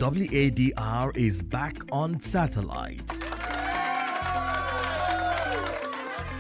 WADR is back on satellite.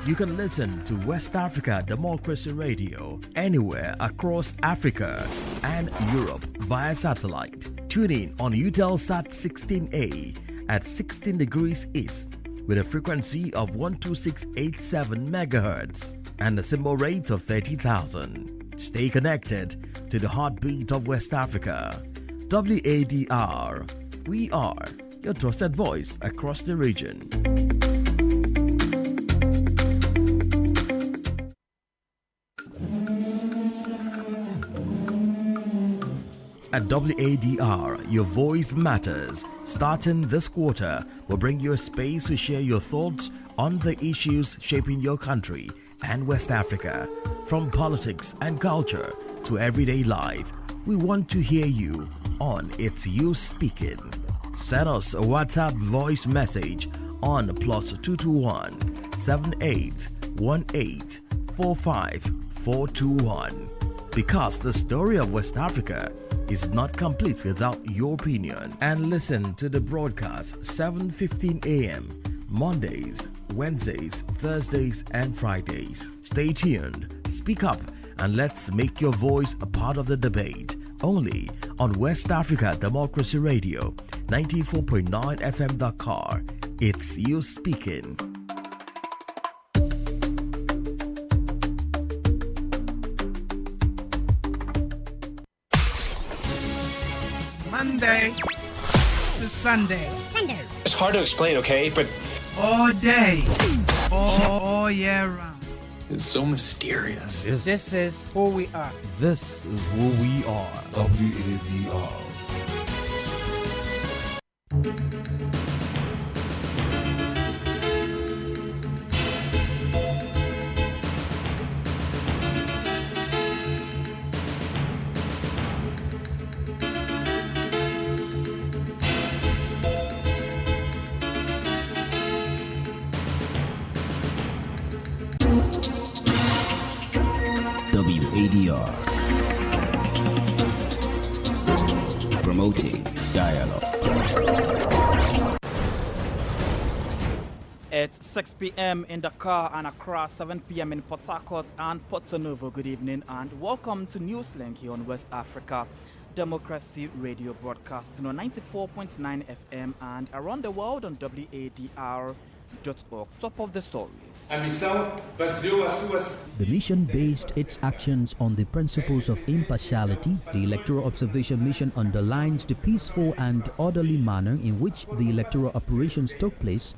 You can listen to West Africa Democracy Radio anywhere across Africa and Europe via satellite. Tune in on Eutelsat 16A at 16 degrees east with a frequency of 12687 MHz and a symbol rate of 30,000. Stay connected to the heartbeat of West Africa. WADR. We are your trusted voice across the region. At WADR, your voice matters. Starting this quarter, we'll bring you a space to share your thoughts on the issues shaping your country and West Africa. From politics and culture to everyday life, we want to hear you on It's You Speaking. Send us a WhatsApp voice message on +221 7818 45421. Because the story of West Africa is not complete without your opinion. And listen to the broadcast 7:15 a.m. Mondays, Wednesdays, Thursdays, and Fridays. Stay tuned, speak up, and let's make your voice a part of the debate. Only on West Africa Democracy Radio, 94.9 FM Dakar. It's You Speaking. Monday to Sunday. It's hard to explain, okay? But All day. All year round. it's so mysterious. This is who we are. This is who we are. WADR. WADR, promoting dialogue. It's 6 p.m. in Dakar and across 7 p.m. in Port Harcourt and Porto Novo. Good evening and welcome to Newslink here on West Africa Democracy Radio broadcasting on 94.9 FM and around the world on WADR.org. Top of the stories. The mission based its actions on the principles of impartiality. The Electoral Observation Mission underlines the peaceful and orderly manner in which the electoral operations took place.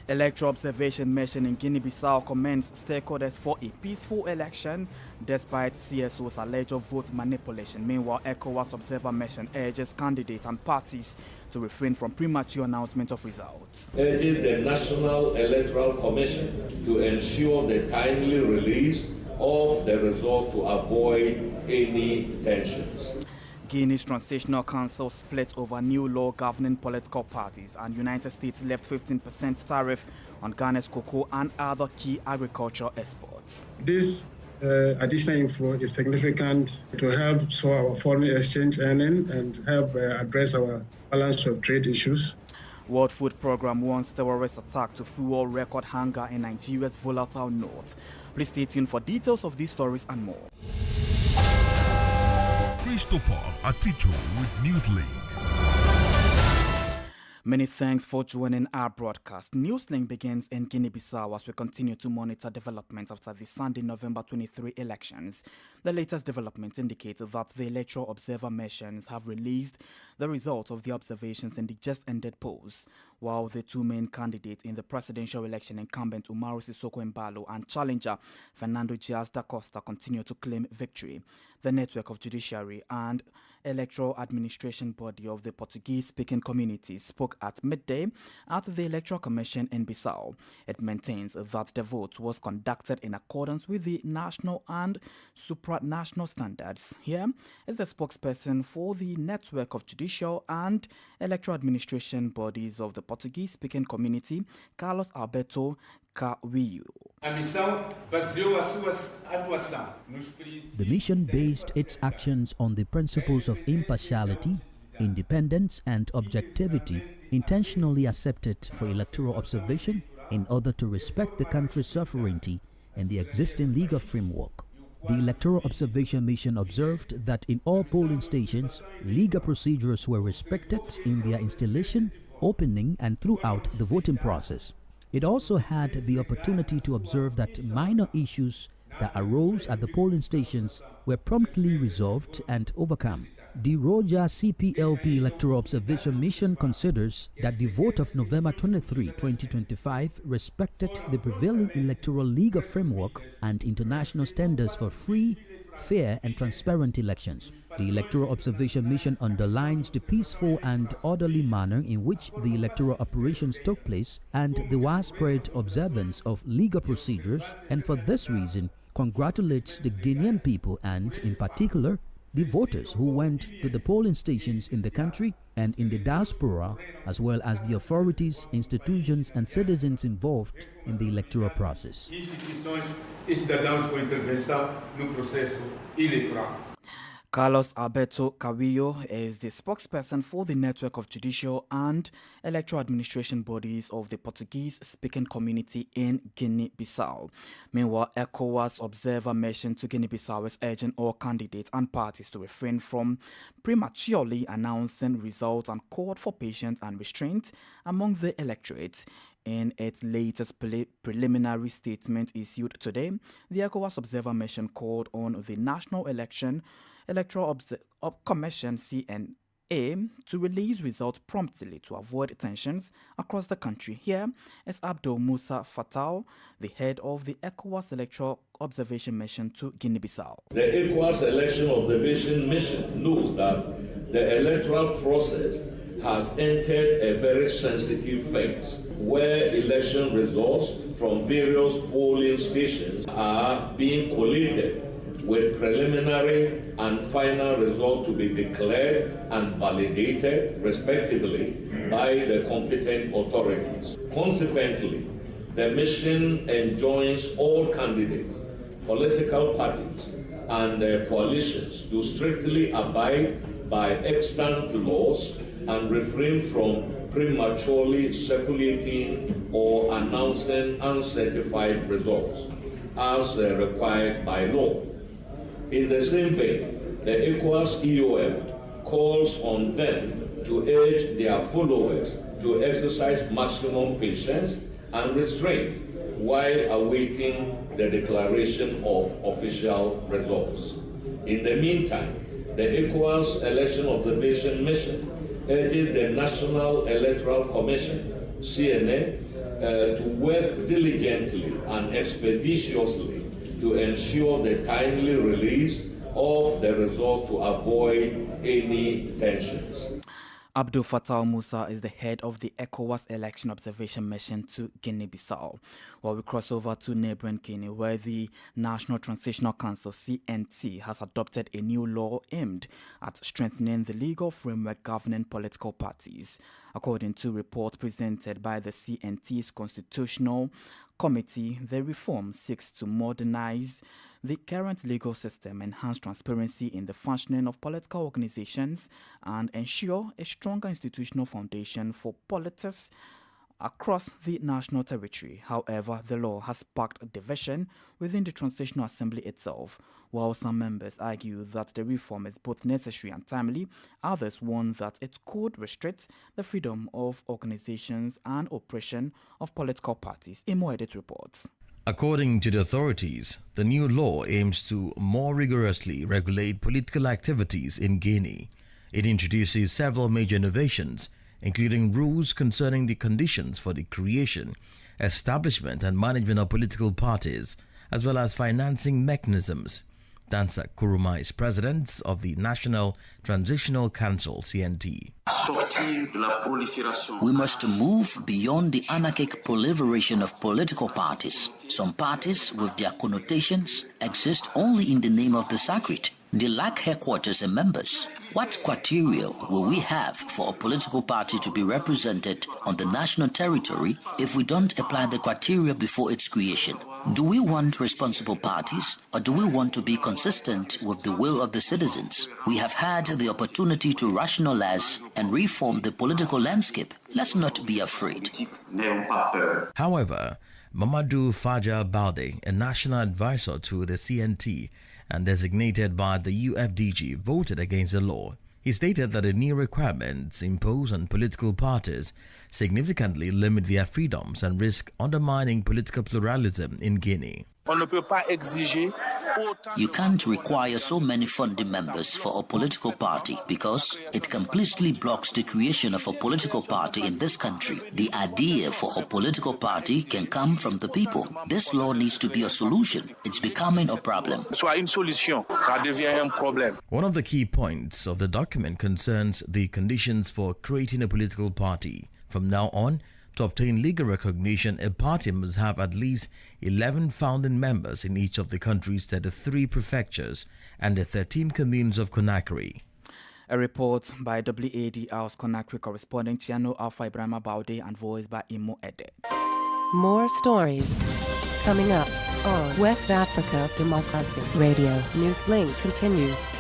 Electoral Observation Mission in Guinea-Bissau commends stakeholders for a peaceful election despite CSO's alleged vote manipulation. Meanwhile, ECOWAS Observer Mission urges candidates and parties to refrain from premature announcement of results. Urges the National Electoral Commission to ensure the timely release of the results to avoid any tensions. Guinea's Transitional Council split over new law governing political parties, and United States left 15% tariff on Ghana's cocoa and other key agricultural exports. This additional info is significant to help soar our foreign exchange earning and help address our balance of trade issues. World Food Programme warns terrorist attack to fuel record hunger in Nigeria's volatile north. Please stay tuned for details of these stories and more. Christopher Aticho with Newslink. Many thanks for joining our broadcast. Newslink begins in Guinea-Bissau as we continue to monitor developments after the Sunday, November 23 elections. The latest developments indicate that the Electoral Observer Missions have released the result of the observations in the just-ended polls, while the two main candidates in the presidential election, incumbent Umaru Sissoko Embalo and challenger Fernando Diaz da Costa, continue to claim victory. The network of judiciary and electoral administration body of the Portuguese-speaking community spoke at midday at the Electoral Commission in Bissau. It maintains that the vote was conducted in accordance with the national and supranational standards. Here is the spokesperson for the network of judicial and electoral administration bodies of the Portuguese-speaking community, Carlos Alberto Cawiu. The mission based its actions on the principles of impartiality. independence, and objectivity intentionally accepted for electoral observation in order to respect the country's sovereignty and the existing legal framework. The Electoral Observation Mission observed that in all polling stations, legal procedures were respected in their installation, opening, and throughout the voting process. It also had the opportunity to observe that minor issues that arose at the polling stations were promptly resolved and overcome. The Roja CPLP Electoral Observation Mission considers that the vote of November 23, 2025 respected the prevailing electoral legal framework and international standards for free, fair and transparent elections. The Electoral Observation Mission underlines the peaceful and orderly manner in which the electoral operations took place and the widespread observance of legal procedures, and for this reason congratulates the Guinean people and, in particular, the voters who went to the polling stations in the country and in the diaspora, as well as the authorities, institutions and citizens involved in the electoral process. Carlos Alberto Cavillo is the spokesperson for the network of judicial and electoral administration bodies of the Portuguese-speaking community in Guinea-Bissau. Meanwhile, ECOWAS observer mission to Guinea-Bissau is urging all candidates and parties to refrain from prematurely announcing results and called for patience and restraint among the electorate. In its latest preliminary statement issued today, the ECOWAS observer mission called on the National Electoral Commission CNA to release results promptly to avoid tensions across the country. Here is Abdul Musa Fatal, the head of the ECOWAS Electoral Observation Mission to Guinea-Bissau. The ECOWAS Election Observation Mission knows that the electoral process has entered a very sensitive phase where election results from various polling stations are being collated with preliminary and final results to be declared and validated, respectively, by the competent authorities. Consequently, the mission enjoins all candidates, political parties, and coalitions to strictly abide by extant laws and refrain from prematurely circulating or announcing uncertified results as required by law. In the same vein, the ECOWAS EOM calls on them to urge their followers to exercise maximum patience and restraint while awaiting the declaration of official results. In the meantime, the ECOWAS Election Observation Mission urges the National Electoral Commission, CNA, to work diligently and expeditiously to ensure the timely release of the results to avoid any tensions. Abdul Fattah Musa is the head of the ECOWAS Election Observation Mission to Guinea-Bissau. While we cross over to neighboring Guinea, where the National Transitional Council, CNT, has adopted a new law aimed at strengthening the legal framework governing political parties. According to reports presented by the CNT's Constitutional Committee, the reform seeks to modernize the current legal system, enhance transparency in the functioning of political organizations, and ensure a stronger institutional foundation for politics across the national territory. However, the law has sparked division within the Transitional Assembly itself. While some members argue that the reform is both necessary and timely, others warn that it could restrict the freedom of organizations and operation of political parties. Imoedit reports. According to the authorities, the new law aims to more rigorously regulate political activities in Guinea. It introduces several major innovations, including rules concerning the conditions for the creation, establishment and management of political parties, as well as financing mechanisms. Dansa Kuruma is president of the National Transitional Council, CNT. We must move beyond the anarchic proliferation of political parties. Some parties, with their connotations, exist only in the name of the sacred. They lack headquarters and members. What criteria will we have for a political party to be represented on the national territory if we don't apply the criteria before its creation? Do we want responsible parties, or do we want to be consistent with the will of the citizens? We have had the opportunity to rationalize and reform the political landscape. Let's not be afraid. However, Mamadou Faja Balde, a national advisor to the CNT and designated by the UFDG, voted against the law. He stated that the new requirements imposed on political parties significantly limit their freedoms and risk undermining political pluralism in Guinea. You can't require so many founding members for a political party because it completely blocks the creation of a political party in this country. The idea for a political party can come from the people. This law needs to be a solution. It's becoming a problem. One of the key points of the document concerns the conditions for creating a political party. From now on, to obtain legal recognition, a party must have at least 11 founding members in each of the country's 33 prefectures and the 13 communes of Conakry. A report by WAD House Conakry correspondent Chiano Alpha Ibrahim Baude and voiced by Imo Edet. More stories coming up on West Africa Democracy Radio. Newslink continues.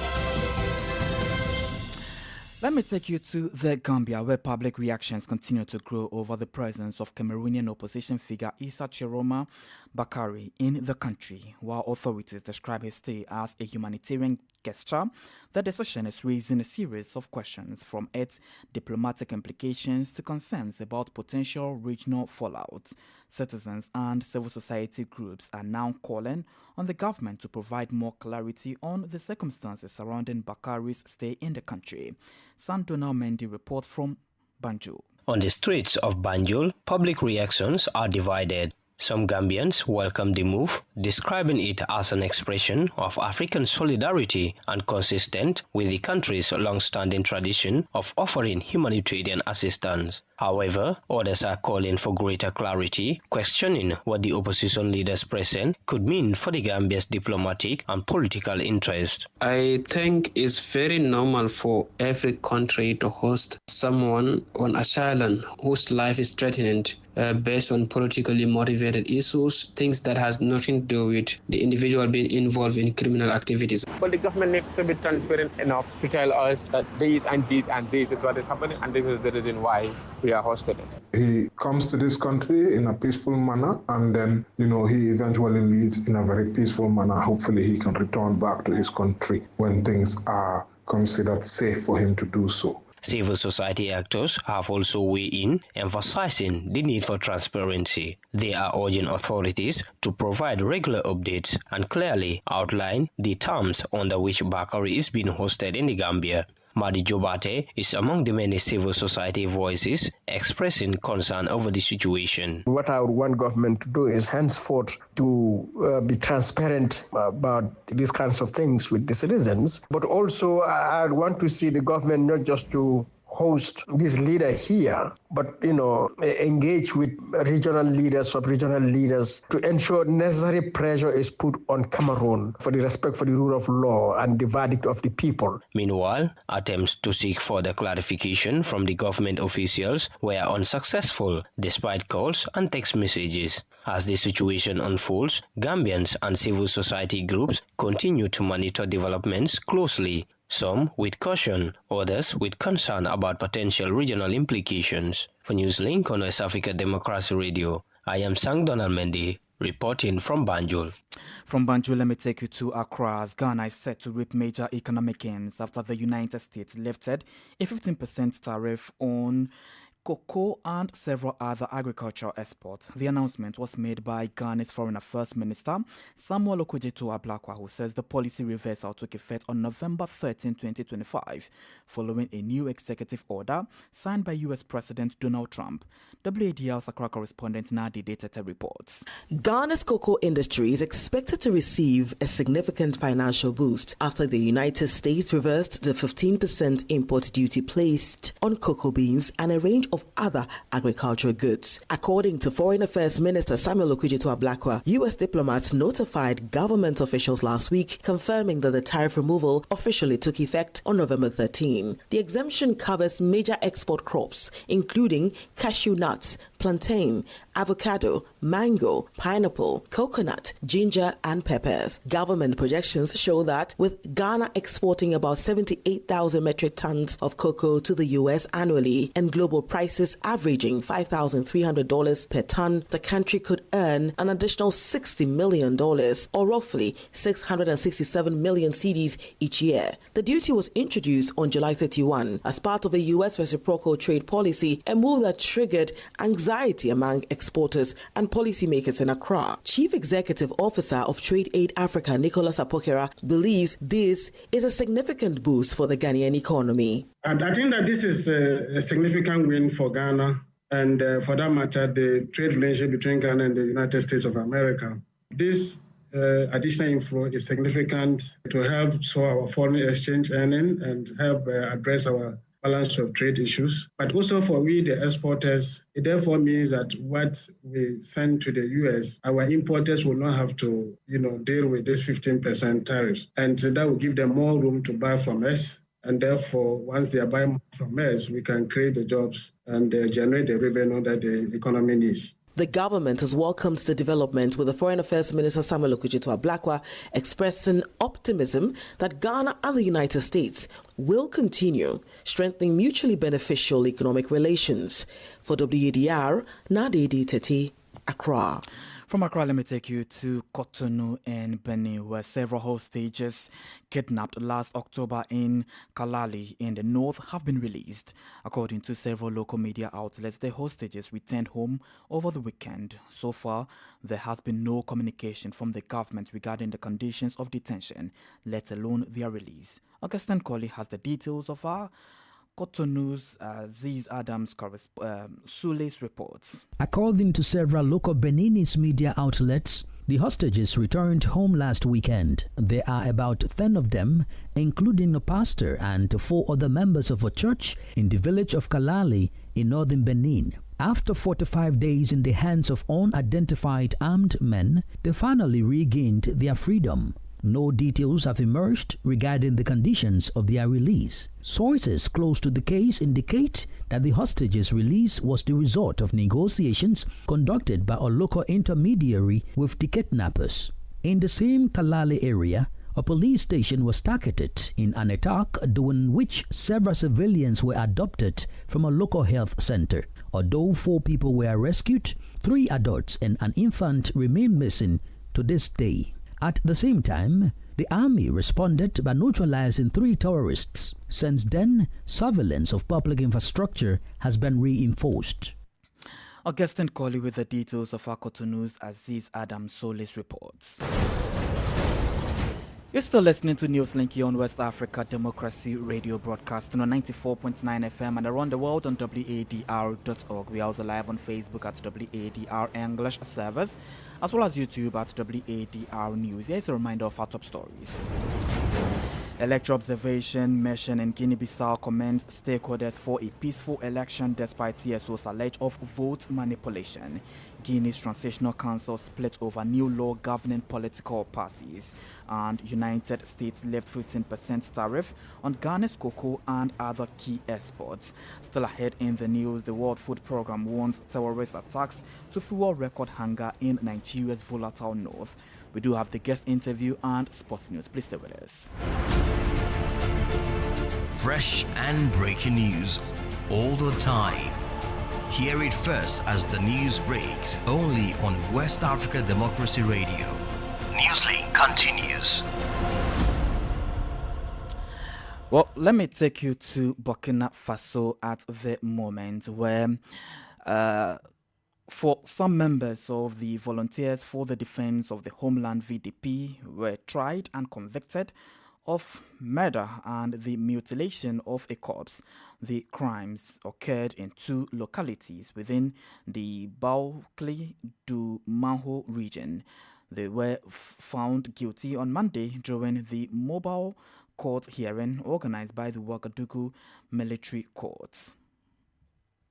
Let me take you to the Gambia, where public reactions continue to grow over the presence of Cameroonian opposition figure Issa Chiroma Bakari in the country. While authorities describe his stay as a humanitarian gesture, the decision is raising a series of questions, from its diplomatic implications to concerns about potential regional fallout. Citizens and civil society groups are now calling on the government to provide more clarity on the circumstances surrounding Bakari's stay in the country. Sandona Mendy report from Banjul. On the streets of Banjul, public reactions are divided. Some Gambians welcome the move, describing it as an expression of African solidarity and consistent with the country's long-standing tradition of offering humanitarian assistance. However, others are calling for greater clarity, questioning what the opposition leaders present could mean for the Gambia's diplomatic and political interest. I think it's very normal for every country to host someone on asylum whose life is threatened based on politically motivated issues, things that has nothing to do with the individual being involved in criminal activities. But the government needs to be transparent enough to tell us that this and this and this is what is happening, and this is the reason why we are hosted. He comes to this country in a peaceful manner, and then, he eventually leaves in a very peaceful manner. Hopefully he can return back to his country when things are considered safe for him to do so. Civil society actors have also weighed in, emphasizing the need for transparency. They are urging authorities to provide regular updates and clearly outline the terms under which Bakari is being hosted in the Gambia. Madi Jobate is among the many civil society voices expressing concern over the situation. What I would want government to do is henceforth to be transparent about these kinds of things with the citizens. But also I want to see the government not just to host this leader here, but engage with regional leaders, sub-regional leaders to ensure necessary pressure is put on Cameroon for the respect for the rule of law and the verdict of the people. Meanwhile, attempts to seek further clarification from the government officials were unsuccessful, despite calls and text messages. As the situation unfolds, Gambians and civil society groups continue to monitor developments closely, some with caution, others with concern about potential regional implications. For Newslink on West Africa Democracy Radio, I am Sang Donald Mendy, reporting from Banjul. From Banjul, let me take you to Accra, as Ghana is set to reap major economic gains after the United States lifted a 15% tariff on cocoa and several other agricultural exports. The announcement was made by Ghana's Foreign Affairs Minister Samuel Okudzeto Ablakwa, who says the policy reversal took effect on November 13, 2025, following a new executive order signed by U.S. President Donald Trump. WADL's Accra correspondent Nadi Datete reports. Ghana's cocoa industry is expected to receive a significant financial boost after the United States reversed the 15% import duty placed on cocoa beans and a range of of other agricultural goods. According to Foreign Affairs Minister Samuel Okudzeto-Ablakwa, U.S. diplomats notified government officials last week, confirming that the tariff removal officially took effect on November 13. The exemption covers major export crops, including cashew nuts, plantain, avocado, mango, pineapple, coconut, ginger, and peppers. Government projections show that with Ghana exporting about 78,000 metric tons of cocoa to the U.S. annually and global prices averaging $5,300 per ton, the country could earn an additional $60 million, or roughly 667 million cedis each year. The duty was introduced on July 31 as part of a U.S. reciprocal trade policy, a move that triggered anxiety among exporters and policymakers in Accra. Chief Executive Officer of Trade Aid Africa, Nicholas Apokera, believes this is a significant boost for the Ghanaian economy. And I think that this is a significant win for Ghana and, for that matter, the trade relationship between Ghana and the United States of America. This additional inflow is significant to help soar our foreign exchange earning and help address our balance of trade issues. But also for we, the exporters, it therefore means that what we send to the U.S., our importers will not have to, deal with this 15% tariffs. And that will give them more room to buy from us. And therefore, once they are buying from us, we can create the jobs and generate the revenue that the economy needs. The government has welcomed the development, with the Foreign Affairs Minister Samuel Okudzeto-Ablakwa expressing optimism that Ghana and the United States will continue strengthening mutually beneficial economic relations. For WADR, Nadedi Tete, Accra. From Accra, let me take you to Cotonou in Benin, where several hostages kidnapped last October in Kalali in the north have been released. According to several local media outlets, the hostages returned home over the weekend. So far, there has been no communication from the government regarding the conditions of detention, let alone their release. Augustine Colley has the details of our Cotonou's Aziz Adams Sule's reports. According to several local Beninese media outlets, the hostages returned home last weekend. There are about 10 of them, including a pastor and 4 other members of a church in the village of Kalali in northern Benin. After 45 days in the hands of unidentified armed men, they finally regained their freedom. No details have emerged regarding the conditions of their release. Sources close to the case indicate that the hostages' release was the result of negotiations conducted by a local intermediary with the kidnappers. In the same Kalali area, a police station was targeted in an attack during which several civilians were abducted from a local health center. Although 4 people were rescued, 3 adults and an infant remain missing to this day. At the same time, the army responded by neutralizing 3 terrorists. Since then, surveillance of public infrastructure has been reinforced. Augustine Colley with the details of our Cotonou's Aziz Adam Solis reports. You're still listening to Newslink here on West Africa Democracy Radio, broadcasting on 94.9 FM and around the world on wadr.org. We are also live on Facebook at WADR English Service, as well as YouTube at WADR News. Here's a reminder of our top stories. Electoral observation mission in Guinea-Bissau commends stakeholders for a peaceful election despite CSO's alleged of vote manipulation. Guinea's Transitional Council split over new law governing political parties. And United States left 15% tariff on Ghana's cocoa and other key exports. Still ahead in the news, the World Food Programme warns terrorist attacks to fuel record hunger in Nigeria's volatile north. We do have the guest interview and sports news. Please stay with us. Fresh and breaking news all the time. Hear it first as the news breaks, only on West Africa Democracy Radio. Newslink continues. Well, let me take you to Burkina Faso at the moment, where for some members of the Volunteers for the Defense of the Homeland VDP were tried and convicted of murder and the mutilation of a corpse. The crimes occurred in 2 localities within the Baukli du Manho region. They were found guilty on Monday during the mobile court hearing organized by the Ouagadougou military courts.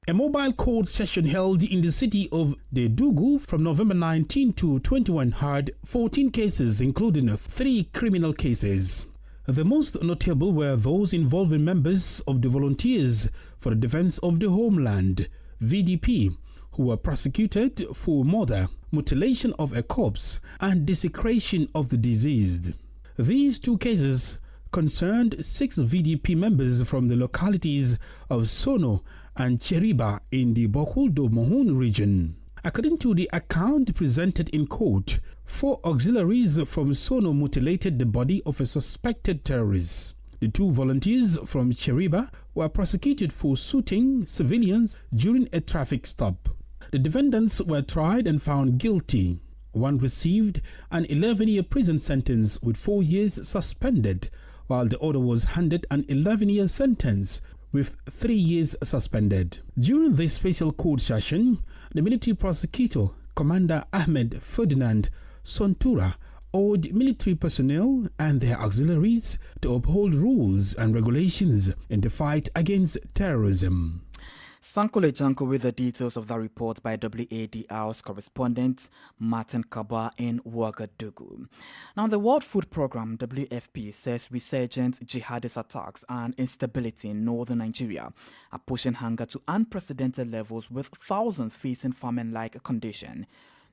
A mobile court session held in the city of Dedugu from November 19 to 21 had 14 cases, including 3 criminal cases. The most notable were those involving members of the Volunteers for the Defense of the Homeland, VDP, who were prosecuted for murder, mutilation of a corpse, and desecration of the deceased. These 2 cases concerned 6 VDP members from the localities of Sono and Cheriba in the Bokuldo-Mohun region. According to the account presented in court, 4 auxiliaries from Sono mutilated the body of a suspected terrorist. The 2 volunteers from Cheriba were prosecuted for shooting civilians during a traffic stop. The defendants were tried and found guilty. One received an 11-year prison sentence with 4 years suspended, while the other was handed an 11-year sentence with 3 years suspended. During this special court session, the military prosecutor, Commander Ahmed Ferdinand Sontura, urged military personnel and their auxiliaries to uphold rules and regulations in the fight against terrorism. Sankole Janko with the details of the report by WADR's correspondent Martin Kaba in Ouagadougou. Now, the World Food Programme, WFP, says resurgent jihadist attacks and instability in northern Nigeria are pushing hunger to unprecedented levels, with thousands facing famine-like condition.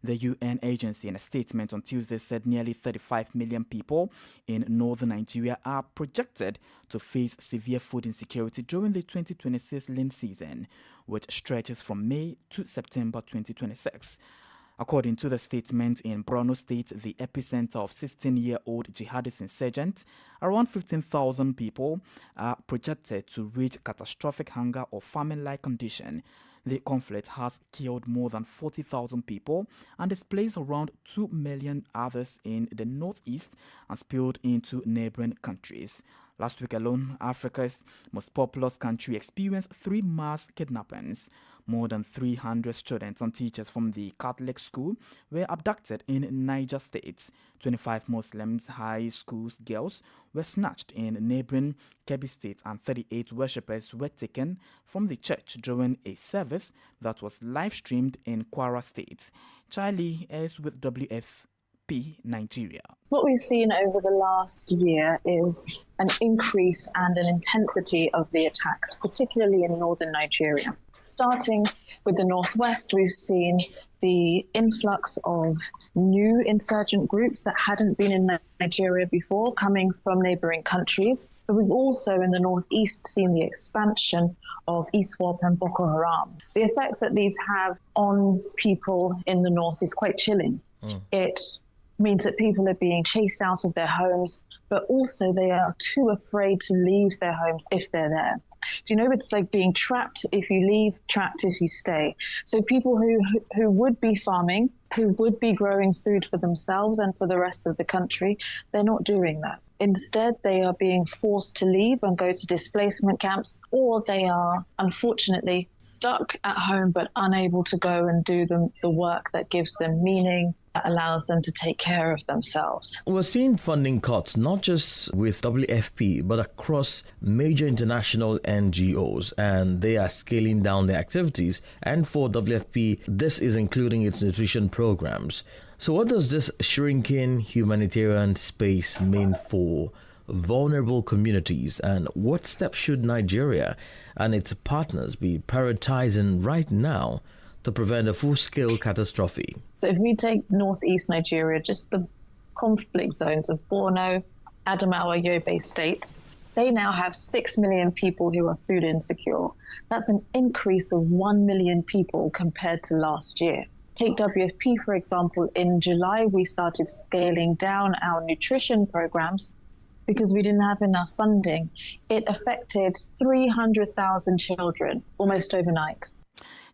The UN agency, in a statement on Tuesday, said nearly 35 million people in northern Nigeria are projected to face severe food insecurity during the 2026 lean season, which stretches from May to September 2026. According to the statement, in Borno State, the epicenter of 16-year-old jihadist insurgents, around 15,000 people are projected to reach catastrophic hunger or famine-like condition. The conflict has killed more than 40,000 people and displaced around 2 million others in the northeast and spilled into neighboring countries. Last week alone, Africa's most populous country experienced 3 mass kidnappings. More than 300 students and teachers from the Catholic school were abducted in Niger State. 25 Muslim high school girls were snatched in neighboring Kebbi State, and 38 worshippers were taken from the church during a service that was live-streamed in Kwara State. Charlie is with WFP Nigeria. What we've seen over the last year is an increase and an intensity of the attacks, particularly in northern Nigeria. Starting with the northwest, we've seen the influx of new insurgent groups that hadn't been in Nigeria before, coming from neighboring countries. But we've also, in the northeast, seen the expansion of ISWAP and Boko Haram. The effects that these have on people in the north is quite chilling. It means that people are being chased out of their homes, but also they are too afraid to leave their homes if they're there. So, it's like being trapped if you leave, trapped if you stay. So people who would be farming, who would be growing food for themselves and for the rest of the country, they're not doing that. Instead, they are being forced to leave and go to displacement camps, or they are unfortunately stuck at home but unable to go and do the work that gives them meaning, that allows them to take care of themselves. We're seeing funding cuts, not just with WFP, but across major international NGOs, and they are scaling down their activities. And for WFP, this is including its nutrition programs. So what does this shrinking humanitarian space mean for vulnerable communities, and what steps should Nigeria and its partners be prioritizing right now to prevent a full-scale catastrophe? So if we take northeast Nigeria, just the conflict zones of Borno, Adamawa, Yobe states, they now have 6 million people who are food insecure. That's an increase of 1 million people compared to last year. Take WFP, for example. In July, we started scaling down our nutrition programs because we didn't have enough funding. It affected 300,000 children almost overnight.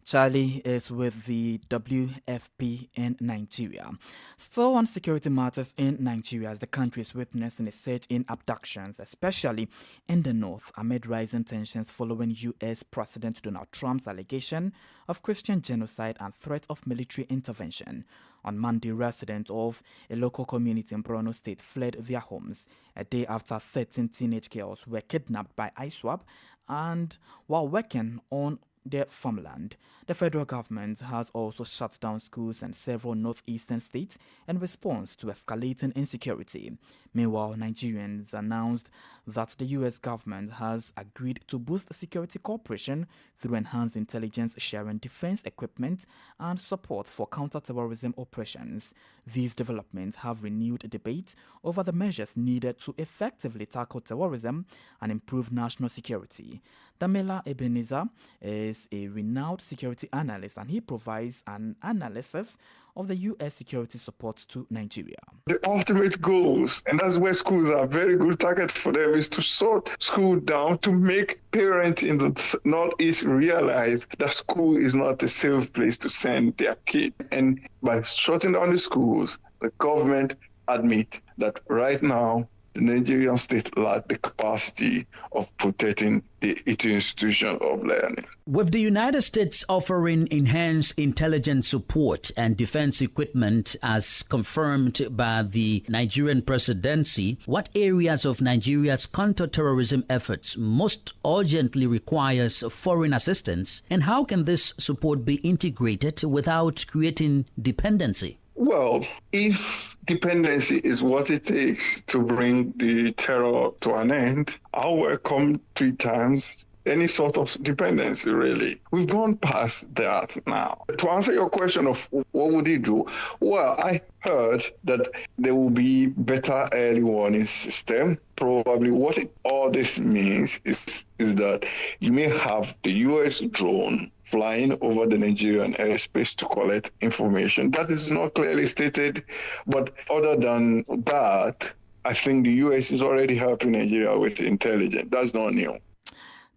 Charlie is with the WFP in Nigeria. Still on security matters in Nigeria, as the country is witnessing a surge in abductions, especially in the north, amid rising tensions following U.S. President Donald Trump's allegation of Christian genocide and threat of military intervention. On Monday, residents of a local community in Borno State fled their homes a day after 13 teenage girls were kidnapped by ISWAP and while working on their farmland. The federal government has also shut down schools in several northeastern states in response to escalating insecurity. Meanwhile, Nigerians announced that the U.S. government has agreed to boost security cooperation through enhanced intelligence sharing, defense equipment, and support for counter-terrorism operations. These developments have renewed debate over the measures needed to effectively tackle terrorism and improve national security. Damela Ebenezer is a renowned security analyst, and he provides an analysis of the U.S. security support to Nigeria. The ultimate goals, and that's where schools are a very good target for them, is to shut school down, to make parents in the Northeast realize that school is not a safe place to send their kid. And by shutting down the schools, the government admit that right now the Nigerian state lacks the capacity of protecting the institution of learning. With the United States offering enhanced intelligence support and defense equipment as confirmed by the Nigerian presidency, what areas of Nigeria's counter-terrorism efforts most urgently requires foreign assistance, and how can this support be integrated without creating dependency? Well, if dependency is what it takes to bring the terror to an end, I'll welcome 3 times any sort of dependency, really. We've gone past that now. To answer your question of what would he do? Well, I heard that there will be better early warning system. Probably what all this means is that you may have the U.S. drone flying over the Nigerian airspace to collect information. That is not clearly stated, but other than that, I think the U.S. is already helping Nigeria with intelligence. That's not new.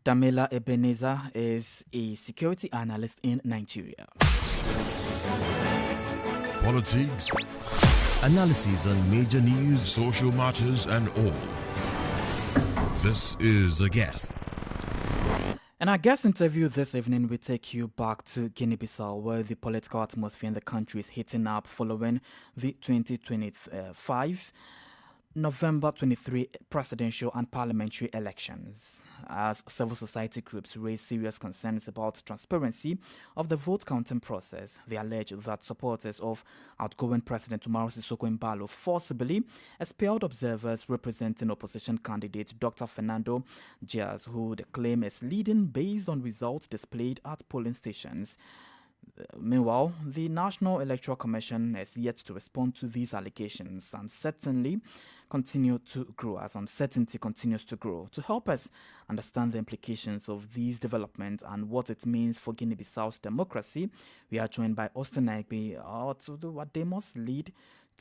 Damela Ebenezer is a security analyst in Nigeria. Politics, analysis on major news, social matters, and all. This is A Guest. In our guest interview this evening, we take you back to Guinea-Bissau, where the political atmosphere in the country is heating up following the 2025 November 23 presidential and parliamentary elections, as civil society groups raise serious concerns about transparency of the vote counting process. They allege that supporters of outgoing President Umaru Sissoco Embalo forcibly expelled observers representing opposition candidate Dr. Fernando Diaz, who they claim is leading based on results displayed at polling stations. Meanwhile, the National Electoral Commission is yet to respond to these allegations and certainly continue to grow as uncertainty continues to grow. To help us understand the implications of these developments and what it means for Guinea-Bissau's democracy, we are joined by Austin Nagbe to do what they must lead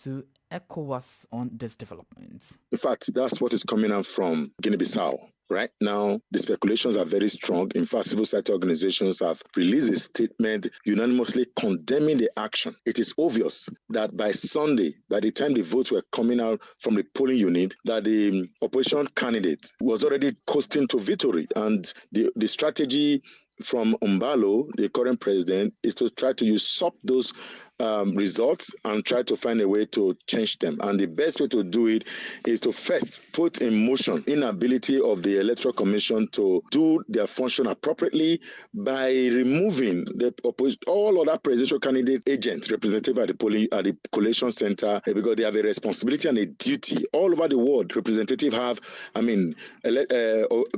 to ECOWAS on this development. In fact, that's what is coming out from Guinea-Bissau. Right now, the speculations are very strong. In fact, civil society organizations have released a statement unanimously condemning the action. It is obvious that by Sunday, by the time the votes were coming out from the polling unit, that the opposition candidate was already coasting to victory. And the strategy from Umbalo, the current president, is to try to usurp those results and try to find a way to change them. And the best way to do it is to first put in motion inability of the Electoral Commission to do their function appropriately by removing all other presidential candidate agents representative at the collation center, because they have a responsibility and a duty. All over the world,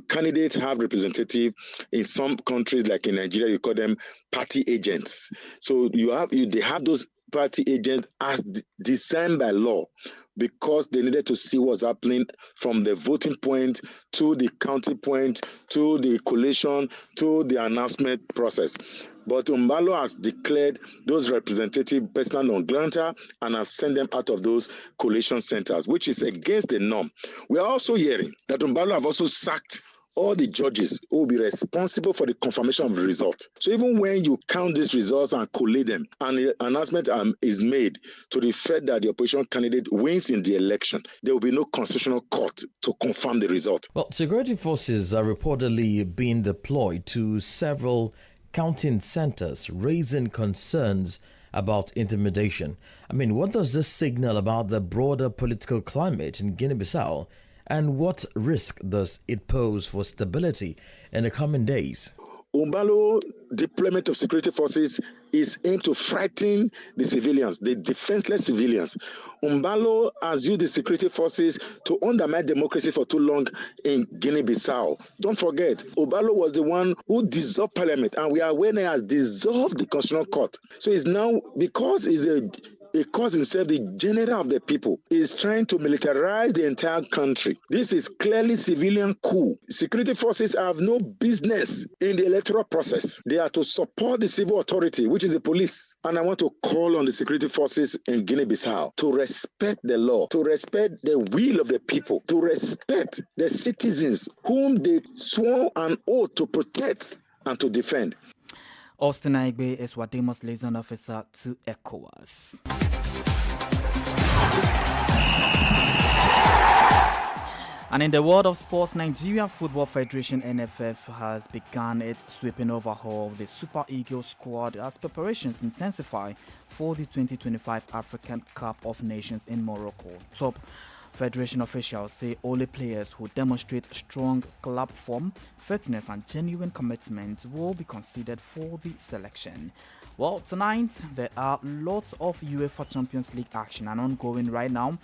candidates have representative. In some countries, like in Nigeria, you call them party agents. So they have those party agents as designed by law, because they needed to see what's happening from the voting point to the counting point to the collation to the announcement process. But Umbalo has declared those representatives persona non grata and have sent them out of those collation centers, which is against the norm. We are also hearing that Umbalo have also sacked all the judges who will be responsible for the confirmation of the results. So even when you count these results and collate them, and the announcement is made to the effect that the opposition candidate wins in the election, there will be no constitutional court to confirm the result. Well, security forces are reportedly being deployed to several counting centers, raising concerns about intimidation. What does this signal about the broader political climate in Guinea-Bissau? And what risk does it pose for stability in the coming days? Umbalo deployment of security forces is aimed to frighten the civilians, the defenseless civilians. Umbalo has used the security forces to undermine democracy for too long in Guinea-Bissau. Don't forget, Umbalo was the one who dissolved parliament, and we are aware he has dissolved the constitutional court. So it's now, because he's he calls himself the general of the people, is trying to militarize the entire country. This is clearly civilian coup. Security forces have no business in the electoral process. They are to support the civil authority, which is the police. And I want to call on the security forces in Guinea-Bissau to respect the law, to respect the will of the people, to respect the citizens whom they swore an oath to protect and to defend. Austin Aigbe is Wademo's liaison officer to ECOWAS. And in the world of sports, Nigeria Football Federation (NFF) has begun its sweeping overhaul of the Super Eagles squad as preparations intensify for the 2025 African Cup of Nations in Morocco. Top Federation officials say only players who demonstrate strong club form, fitness and genuine commitment will be considered for the selection. Well, tonight there are lots of UEFA Champions League action and ongoing right now.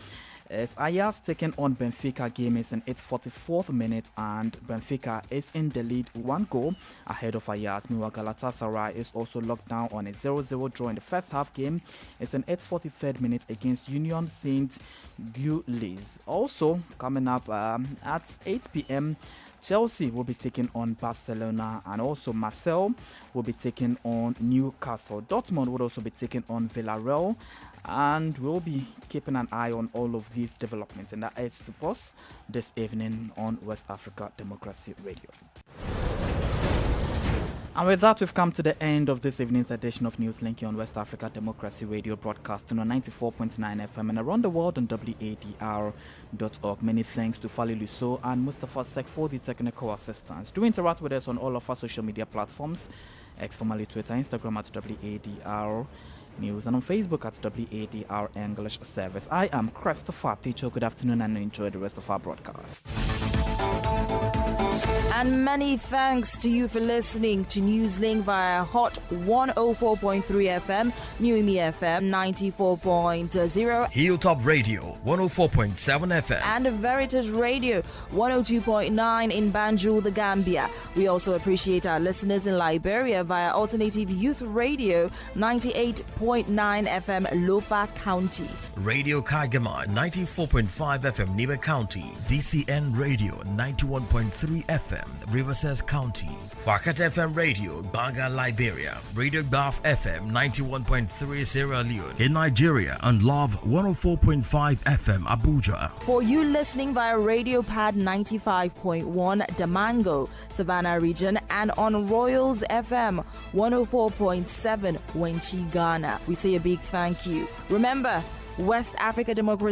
As Ajax taking on Benfica, game is in its 44th minute and Benfica is in the lead 1 goal ahead of Ajax. Meanwhile, Galatasaray is also locked down on a 0-0 draw in the first half game. It's in its 43rd minute against Union Saint-Gilloise. Also coming up at 8 p.m. Chelsea will be taking on Barcelona, and also Marseille will be taking on Newcastle. Dortmund will also be taking on Villarreal, and we'll be keeping an eye on all of these developments. And that is supposed this evening on West Africa Democracy Radio. And with that, we've come to the end of this evening's edition of Newslink on West Africa Democracy Radio, broadcasting on 94.9 FM and around the world on WADR.org. Many thanks to Fali Lusso and Mustafa Sek for the technical assistance. Do interact with us on all of our social media platforms, X formerly Twitter, Instagram at WADR News, and on Facebook at WADR English Service. I am Christopher Ticho. Good afternoon and enjoy the rest of our broadcasts. And many thanks to you for listening to Newslink via Hot 104.3 FM, Newmi FM 94.0, Hilltop Radio 104.7 FM, and Veritas Radio 102.9 in Banjul, the Gambia. We also appreciate our listeners in Liberia via Alternative Youth Radio 98.9 FM, Lofa County, Radio Kagama 94.5 FM, Nibe County, DCN Radio 91.3 FM, Riverside County, Wakat FM Radio, Banga, Liberia, Radio Baf FM 91.3 Sierra Leone in Nigeria, and Love 104.5 FM Abuja. For you listening via Radio Pad 95.1 Damango, Savannah region, and on Royals FM 104.7 Wenchi, Ghana, we say a big thank you. Remember, West Africa Democracy